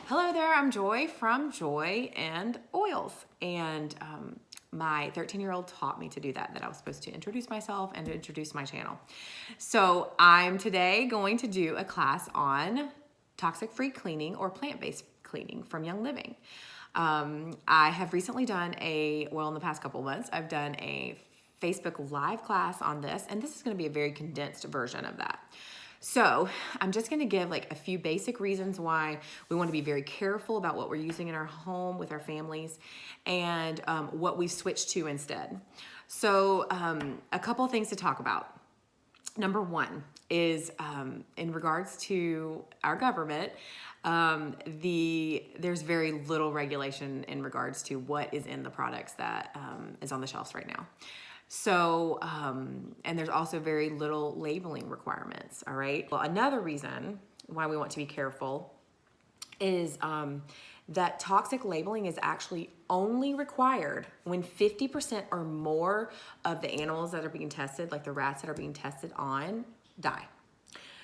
Hello there, I'm Joy from Joy and Oils, and my 13-year-old taught me to do that I was supposed to introduce myself and to introduce my channel. So I'm today going to do a class on toxic-free cleaning or plant-based cleaning from Young Living. I have recently done in the past couple months, I've done a Facebook Live class on this, and this is going to be a very condensed version of that. So I'm just going to give like a few basic reasons why we want to be very careful about what we're using in our home with our families and what we've switched to instead. So a couple of things to talk about. Number one is in regards to our government, there's very little regulation in regards to what is in the products that is on the shelves right now. So, and there's also very little labeling requirements, all right? Well, another reason why we want to be careful is that toxic labeling is actually only required when 50% or more of the animals that are being tested, like the rats that are being tested on, die.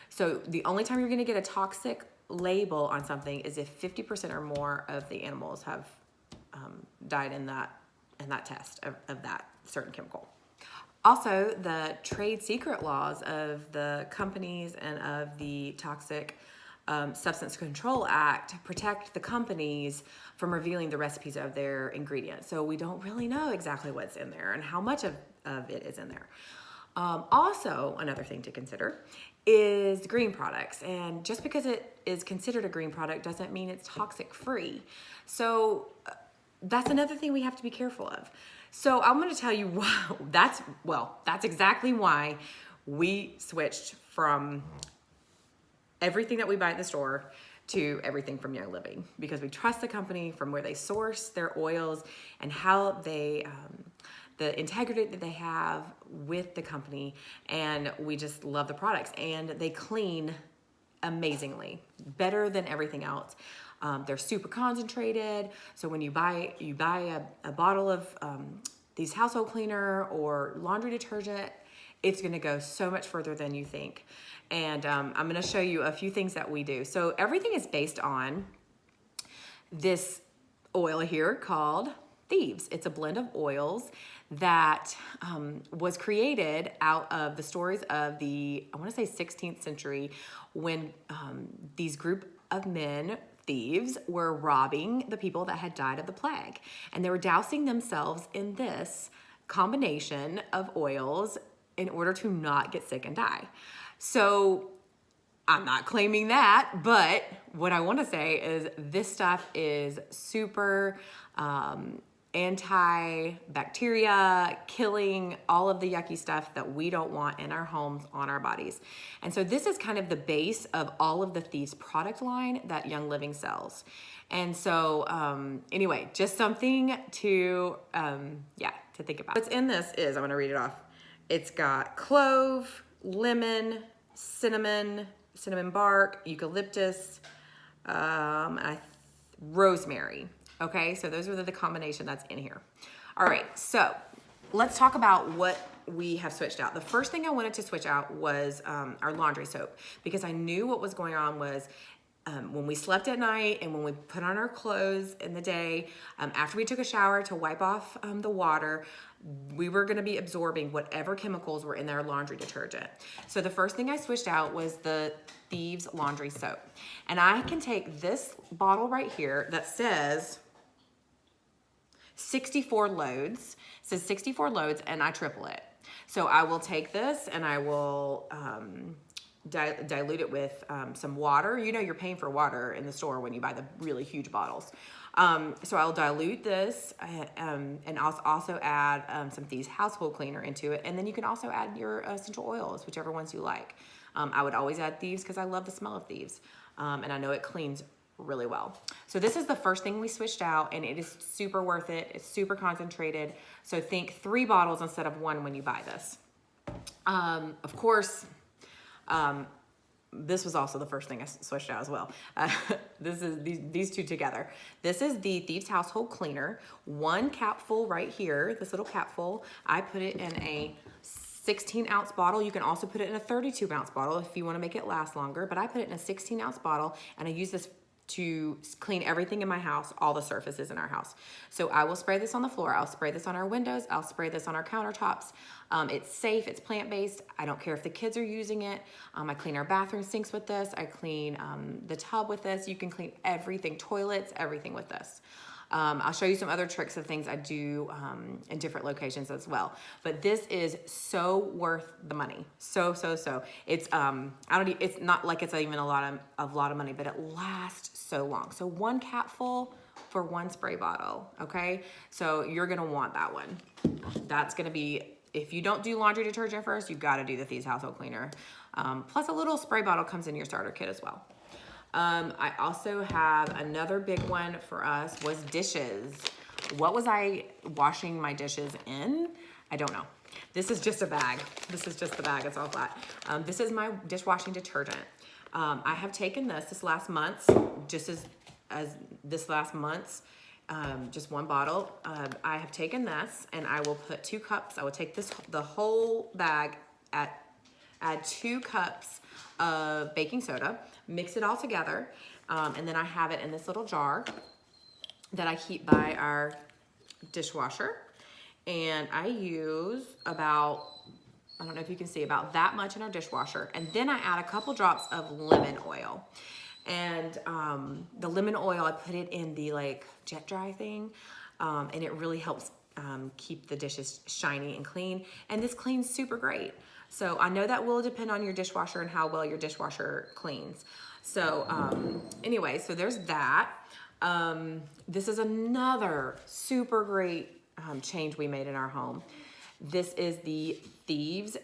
So the only time you're gonna get a toxic label on something is if 50% or more of the animals have died in that test of that certain chemical. Also, the trade secret laws of the companies and of the Toxic Substance Control Act protect the companies from revealing the recipes of their ingredients. So we don't really know exactly what's in there and how much of it is in there. Also, another thing to consider is green products. And just because it is considered a green product doesn't mean it's toxic free. So that's another thing we have to be careful of. So I'm going to tell you why. That's exactly why we switched from everything that we buy at the store to everything from Young Living, because we trust the company from where they source their oils and how they, the integrity that they have with the company, and we just love the products, and they clean amazingly, better than everything else. They're super concentrated, so when you buy a bottle of these household cleaner or laundry detergent, it's gonna go so much further than you think. And I'm gonna show you a few things that we do. So everything is based on this oil here called Thieves. It's a blend of oils that was created out of the stories of the, I wanna say 16th century, when these group of men, thieves, were robbing the people that had died of the plague. And they were dousing themselves in this combination of oils in order to not get sick and die. So I'm not claiming that, but what I want to say is this stuff is super antibacteria, killing all of the yucky stuff that we don't want in our homes, on our bodies. And so this is kind of the base of all of the Thieves product line that Young Living sells. And so anyway, just something to think about. What's in this is, I'm gonna read it off. It's got clove, lemon, cinnamon bark, eucalyptus, rosemary. Okay, so those are the combination that's in here. All right, so let's talk about what we have switched out. The first thing I wanted to switch out was our laundry soap, because I knew what was going on was when we slept at night and when we put on our clothes in the day, after we took a shower to wipe off the water, we were gonna be absorbing whatever chemicals were in their laundry detergent. So the first thing I switched out was the Thieves laundry soap. And I can take this bottle right here that says 64 loads. It says 64 loads, and I triple it. So I will take this and I will dilute it with some water. You know you're paying for water in the store when you buy the really huge bottles. So I'll dilute this and I'll also add some Thieves household cleaner into it. And then you can also add your essential oils, whichever ones you like. I would always add Thieves because I love the smell of Thieves. And I know it cleans really well. So this is the first thing we switched out, and it is super worth it. It's super concentrated. So think 3 bottles instead of 1 when you buy this. Of course, this was also the first thing I switched out as well. This is these two together. This is the Thieves household cleaner, 1 capful right here, this little capful. I put it in a 16-ounce bottle. You can also put it in a 32-ounce bottle if you want to make it last longer, but I put it in a 16-ounce bottle, and I use this to clean everything in my house, all the surfaces in our house. So I will spray this on the floor. I'll spray this on our windows. I'll spray this on our countertops. It's safe, it's plant-based. I don't care if the kids are using it. I clean our bathroom sinks with this. I clean the tub with this. You can clean everything, toilets, everything with this. I'll show you some other tricks of things I do in different locations as well. But this is so worth the money. So. It's it's not like it's even a lot of money, but it lasts so long. So 1 capful for 1 spray bottle, okay? So you're gonna want that one. That's gonna be, if you don't do laundry detergent first, you've gotta do the Thieves household cleaner. Plus a little spray bottle comes in your starter kit as well. I also have another big one for us was dishes. What was I washing my dishes in? I don't know. This is just a bag. This is just the bag, it's all flat. This is my dishwashing detergent. I have taken this last month, just as this last month's, just 1 bottle. I have taken this and I will put 2 cups. I will take the whole bag, add 2 cups of baking soda, mix it all together, and then I have it in this little jar that I keep by our dishwasher. And I use about, I don't know if you can see, about that much in our dishwasher. And then I add a couple drops of lemon oil. And the lemon oil, I put it in the like jet dry thing, and it really helps keep the dishes shiny and clean. And this cleans super great. So I know that will depend on your dishwasher and how well your dishwasher cleans. So anyway, so there's that. This is another super great change we made in our home. This is the Thieves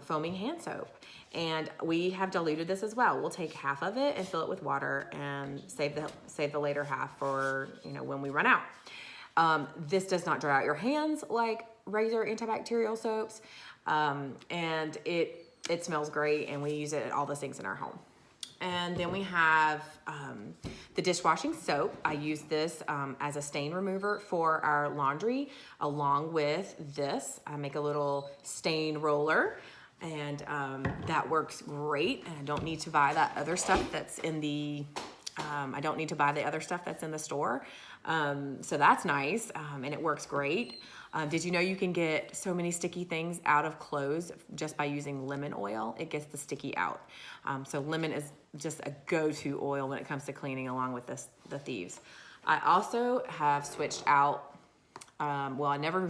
foaming hand soap. And we have diluted this as well. We'll take half of it and fill it with water and save the later half for, you know, when we run out. This does not dry out your hands like regular antibacterial soaps. And it smells great, and we use it at all the sinks in our home. And then we have the dishwashing soap. I use this as a stain remover for our laundry, along with this. I make a little stain roller, and that works great. And I don't need to buy that other stuff that's in the, I don't need to buy the other stuff that's in the store. So that's nice, and it works great. Did you know you can get so many sticky things out of clothes just by using lemon oil? It gets the sticky out. So lemon is just a go-to oil when it comes to cleaning, along with the Thieves. I also have switched out, well, I never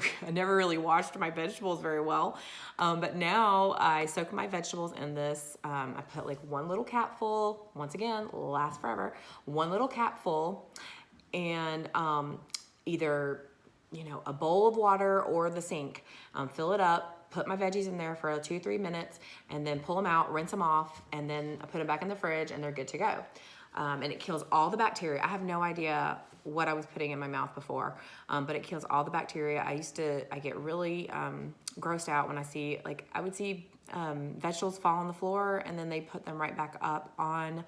really washed my vegetables very well, but now I soak my vegetables in this. I put like 1 little capful, once again, lasts forever, 1 little capful, and either, you know, a bowl of water or the sink, fill it up, put my veggies in there for 2-3 minutes, and then pull them out, rinse them off, and then I put them back in the fridge, and they're good to go. And it kills all the bacteria. I have no idea what I was putting in my mouth before, but it kills all the bacteria. I get really grossed out when I would see vegetables fall on the floor, and then they put them right back up on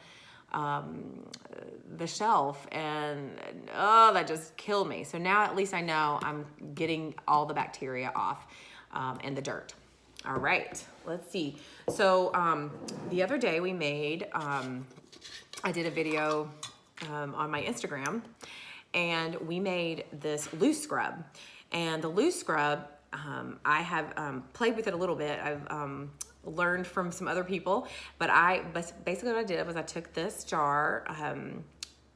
the shelf, and oh, that just killed me. So now at least I know I'm getting all the bacteria off and the dirt. All right, let's see. So the other day we made, I did a video on my Instagram, and we made this loose scrub. And the loose scrub, I have played with it a little bit. I've learned from some other people, but basically what I did was I took this jar,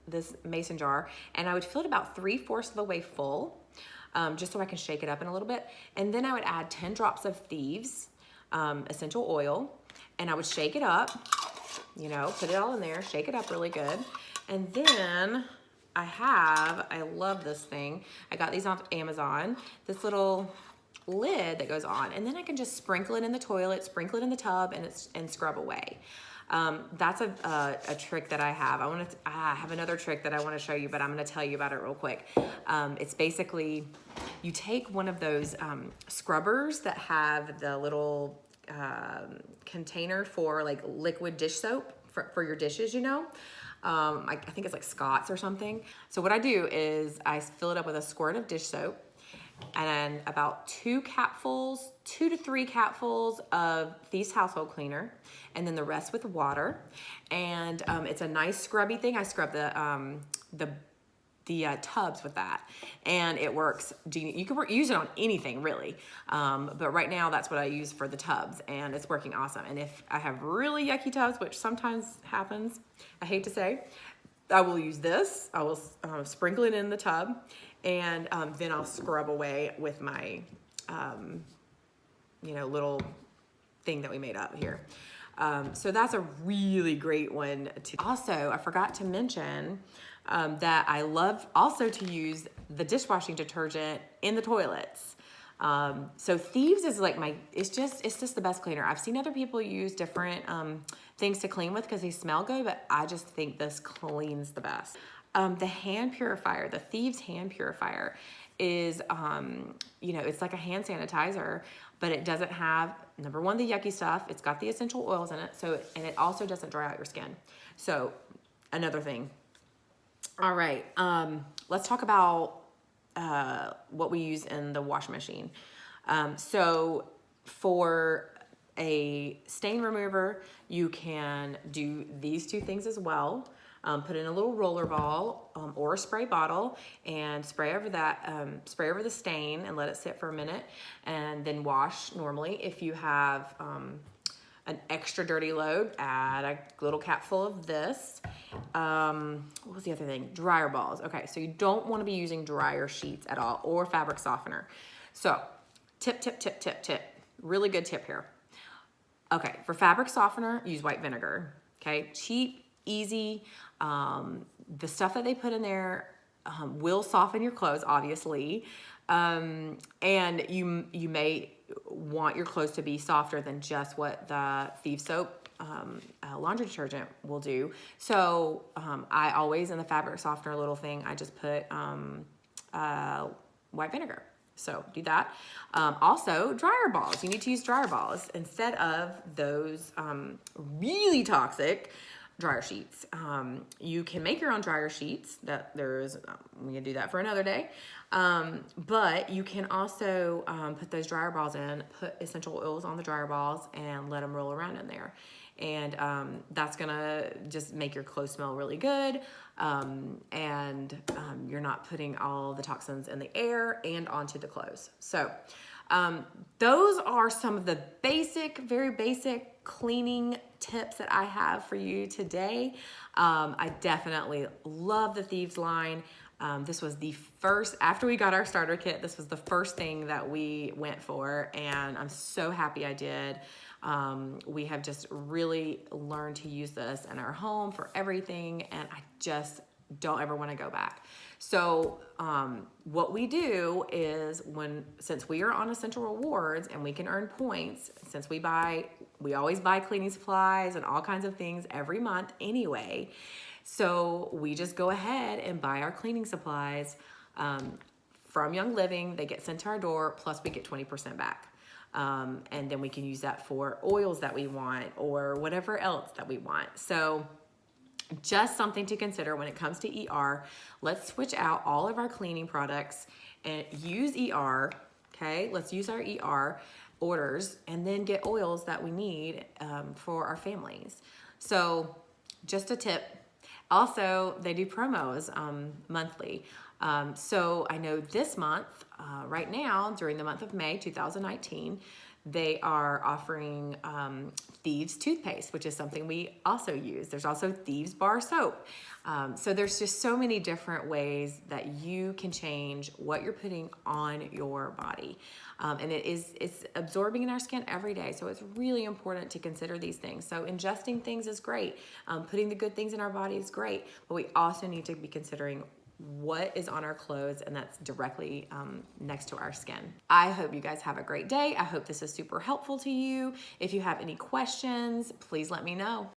this mason jar, and I would fill it about 3/4 of the way full, just so I can shake it up in a little bit. And then I would add 10 drops of Thieves essential oil, and I would shake it up, you know, put it all in there, shake it up really good. And then I love this thing. I got these off Amazon, this little lid that goes on, and then I can just sprinkle it in the toilet, sprinkle it in the tub, and scrub away. That's a trick that I have. I have another trick that I want to show you, but I'm going to tell you about it real quick. It's basically, you take one of those scrubbers that have the little container for like liquid dish soap for your dishes, you know. I think it's like Scott's or something. So what I do is I fill it up with a squirt of dish soap, and about 2 to 3 capfuls of Thieves household cleaner, and then the rest with water. And it's a nice scrubby thing. I scrub the tubs with that, and it works. You can use it on anything really, but right now that's what I use for the tubs, and it's working awesome. And if I have really yucky tubs, which sometimes happens, I hate to say, I will use this. I will sprinkle it in the tub, and then I'll scrub away with my little thing that we made up here. So that's a really great one. Also, I forgot to mention that I love also to use the dishwashing detergent in the toilets. So Thieves is like it's just the best cleaner. I've seen other people use different things to clean with because they smell good, but I just think this cleans the best. The hand purifier, the Thieves hand purifier is, it's like a hand sanitizer, but it doesn't have, number one, the yucky stuff. It's got the essential oils in it. And it also doesn't dry out your skin. So another thing. All right. Let's talk about what we use in the washing machine. So for a stain remover, you can do these 2 things as well. Put in a little roller ball or a spray bottle and spray over the stain and let it sit for a minute, and then wash normally. If you have an extra dirty load, add a little capful of this. What was the other thing? Dryer balls. Okay, so you don't want to be using dryer sheets at all or fabric softener. So tip. Really good tip here. Okay, for fabric softener, use white vinegar. Okay, cheap, easy. The stuff that they put in there will soften your clothes, obviously. And you may want your clothes to be softer than just what the Thieves soap laundry detergent will do. So I always, in the fabric softener little thing, I just put white vinegar. So do that. Also, dryer balls. You need to use dryer balls instead of those really toxic dryer sheets. You can make your own dryer sheets. We can do that for another day. But you can also put those dryer balls in, put essential oils on the dryer balls, and let them roll around in there. And that's gonna just make your clothes smell really good. And you're not putting all the toxins in the air and onto the clothes. So those are some of the very basic cleaning tips that I have for you today. I definitely love the Thieves line. This was the first, after we got our starter kit, this was the first thing that we went for, and I'm so happy I did. We have just really learned to use this in our home for everything, and I just don't ever want to go back. So what we do is since we are on Essential Rewards and we can earn points, since we always buy cleaning supplies and all kinds of things every month anyway. So we just go ahead and buy our cleaning supplies from Young Living. They get sent to our door, plus we get 20% back. And then we can use that for oils that we want or whatever else that we want. So just something to consider when it comes to ER. Let's switch out all of our cleaning products and use ER, okay? Let's use our ER orders and then get oils that we need for our families. So just a tip. Also, they do promos monthly. So I know this month, right now, during the month of May 2019, they are offering Thieves toothpaste, which is something we also use. There's also Thieves bar soap. So there's just so many different ways that you can change what you're putting on your body. And it's absorbing in our skin every day. So it's really important to consider these things. So ingesting things is great. Putting the good things in our body is great. But we also need to be considering what is on our clothes, and that's directly next to our skin. I hope you guys have a great day. I hope this is super helpful to you. If you have any questions, please let me know.